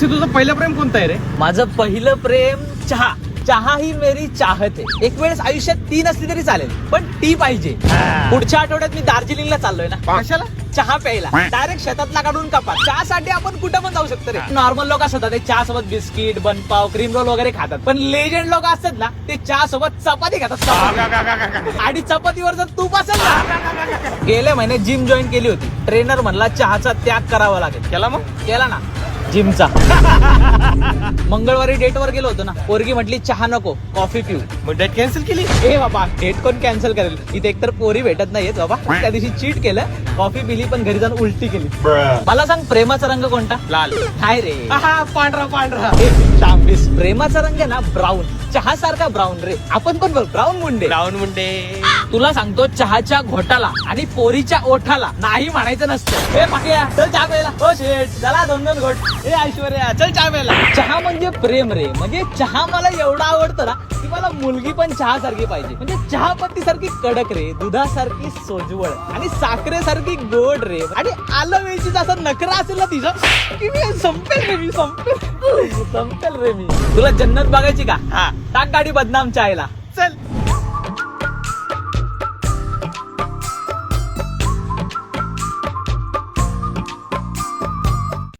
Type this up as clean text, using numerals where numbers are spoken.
वैसे तुझं पहिलं प्रेम कोणतं आहे रे? माझं पहिलं प्रेम चहा. चहा ही मेरी चाहत आहे. एक वेळेस आयुष्यात ती नसली तरी चालेल, पण ती पाहिजे. पुढच्या आठवड्यात मी दार्जिलिंगला चाललोय ना. कशाला? चहा प्यायला. डायरेक्ट शेतातला काढून कपात. चहासाठी आपण कुठं पण जाऊ शकतो रे. नॉर्मल लोक असतात ते चहा सोबत बिस्किट, बनपाव, क्रीम रोल वगैरे खातात, पण लेजेंड लोक असतात ना ते चहा सोबत चपाती खातात. चपाती. आणि चपातीवर जर तूप असेल ना. गेल्या महिन्यात जिम जॉईन केली होती. ट्रेनर म्हणला चहाचा त्याग करावा लागेल. केला मग? केला ना जिमचा. मंगळवारी डेट वर गेलो होतो ना. पोरगी म्हटली चहा नको, कॉफी पिऊ. मग डेट कॅन्सल केली? ए बाबा, डेट कोण कॅन्सल करेल? इथे एकतर पोरी भेटत नाहीयेत बाबा. त्या दिवशी चीट केलं, कॉफी पिली पण घरी जाऊन उलटी केली. मला सांग, प्रेमाचा रंग कोणता? लाल. हाय रे. पांढरा पांढरा. शांबीस. प्रेमाचा रंग आहे ना ब्राऊन. चहा सारखा ब्राऊन रे. आपण पण ब्राऊन मुंडे. ब्राऊन मुंडे. तुला सांगतो, चहाच्या घोटाला आणि पोरीच्या ओठाला नाही म्हणायचं नसतं. ए पाकिया, चल चहा प्यायला. हो शेट, चला 2-2 घोट. ए ऐश्वर्या, चल चहा प्यायला. चहा म्हणजे प्रेम रे. म्हणजे चहा मला एवढा आवडतो ना की मला मुलगी पण चहा सारखी पाहिजे. म्हणजे चहा पत्ती सारखी कडक रे, दुधासारखी सोजवळ आणि साखरेसारखी गोड रे. आणि आलं वेळचीच असा नखरा असेल ना तिचा की मी संपेल रे. संपेल रे मी. तुला जन्नत बघायची का? हा. टाक गाडी बदनाम चायला. चल.